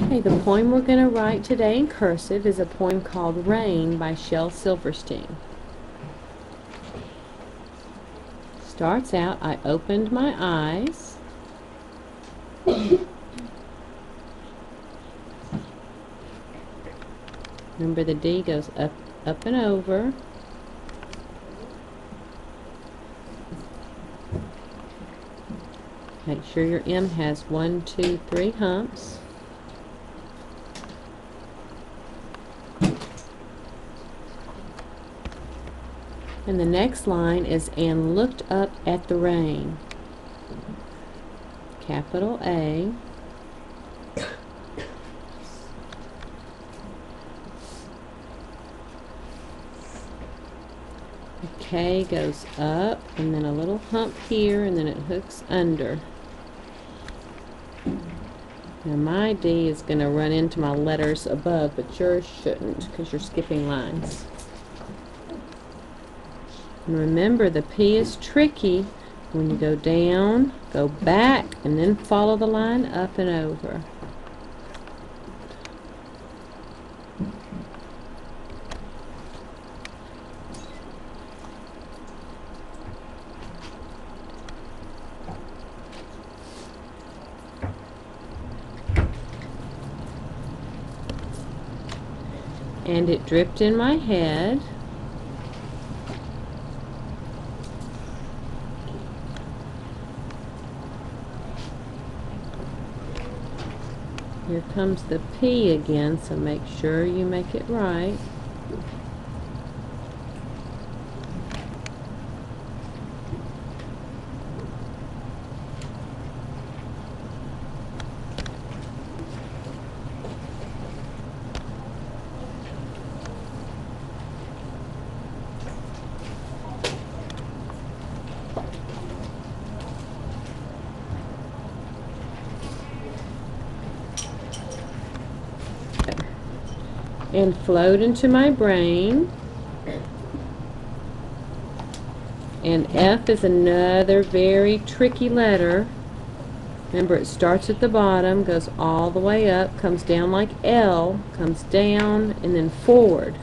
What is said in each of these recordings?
Okay, the poem we're going to write today in cursive is a poem called Rain by Shel Silverstein. Starts out, I opened my eyes. Remember the D goes up, up and over. Make sure your M has 1, 2, 3 humps. And the next line is, and looked up at the rain. Capital A. The K goes up, and then a little hump here, and then it hooks under. Now my D is going to run into my letters above, but yours shouldn't, because you're skipping lines. And remember, the P is tricky. When you go down, go back, and then follow the line up and over. And it dripped in my head. Here comes the P again, so make sure you make it right. And flowed into my brain. And F is another very tricky letter. Remember, it starts at the bottom, goes all the way up, comes down like L, comes down, and then forward.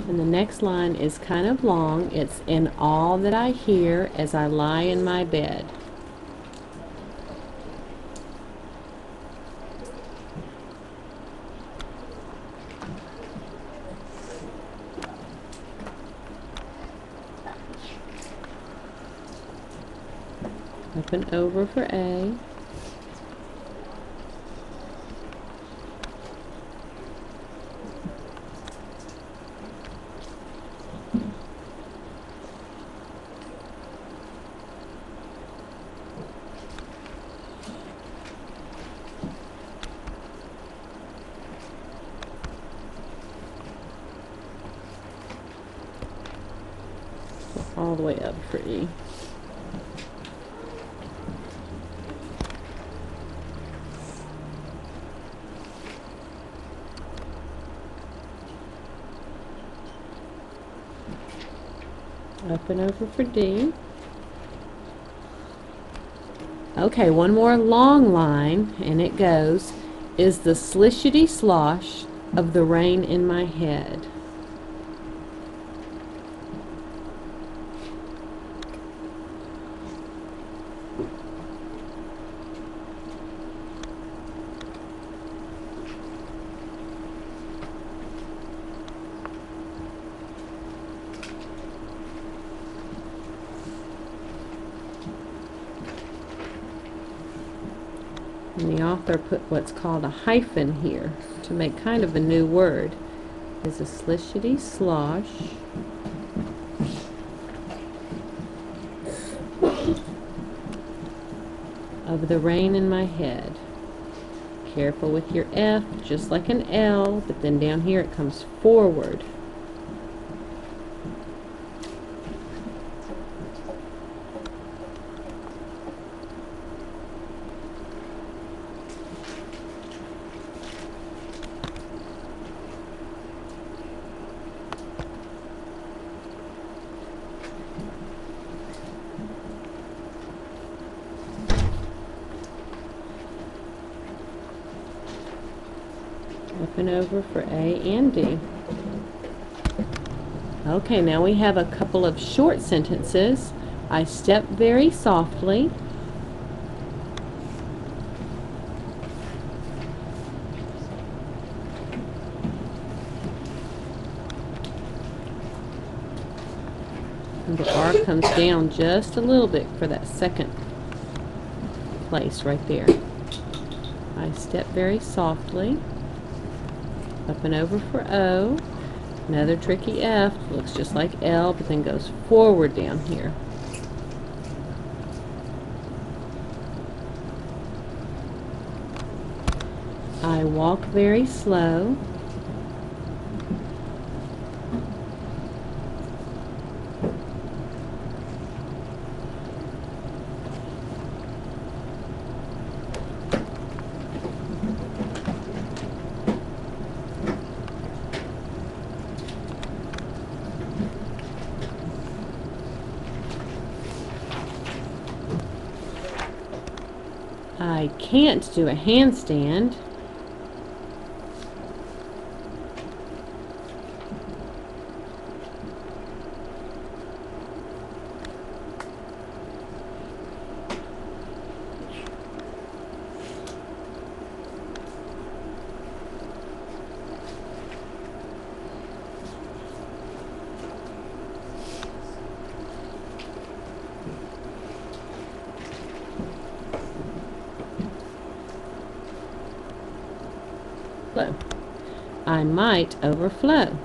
And the next line is kind of long. It's in all that I hear as I lie in my bed. Up and over for A. All the way up for E. Up and over for D. Okay, one more long line, and it goes, is the slishity slosh of the rain in my head. And the author put what's called a hyphen here to make kind of a new word. Is a slishity slosh of the rain in my head. Careful with your F, just like an L, but then down here it comes forward. Up and over for A and D. Okay, now we have a couple of short sentences. I step very softly. And the R comes down just a little bit for that second place right there. I step very softly. Up and over for O. Another tricky F. Looks just like L, but then goes forward down here. I walk very slow. I can't do a handstand. I might overflow.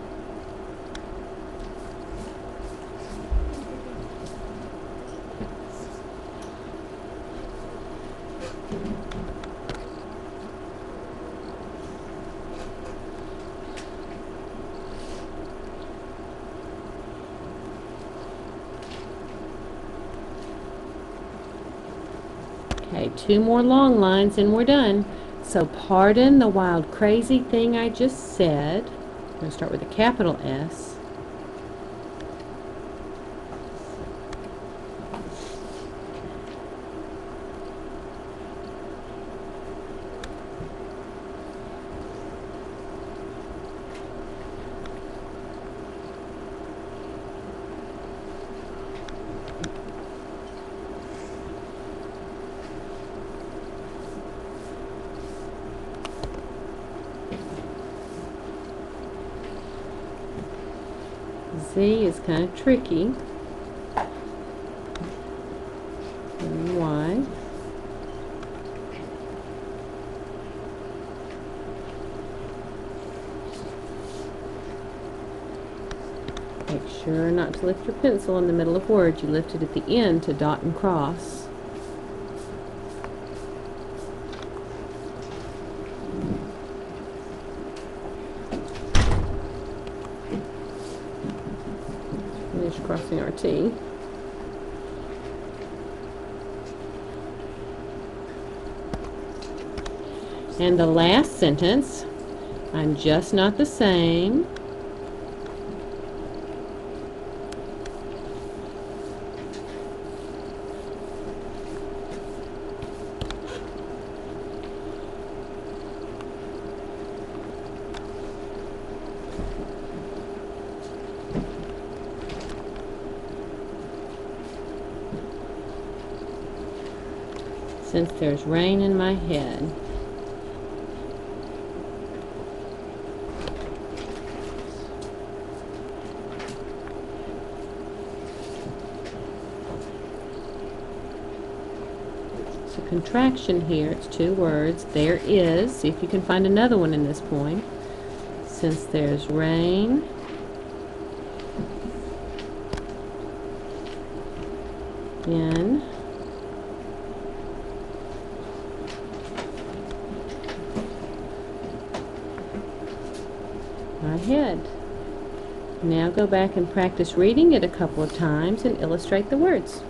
Okay, 2 more long lines and we're done. So pardon the wild crazy thing I just said. I'm going to start with a capital S. Z is kind of tricky. And Y. Make sure not to lift your pencil in the middle of words. You lift it at the end to dot and cross. Finish crossing our T. And the last sentence, I'm just not the same. Since there's rain in my head. So contraction here, it's 2 words. There is, see if you can find another one in this poem. Since there's rain in ahead. Now go back and practice reading it a couple of times and illustrate the words.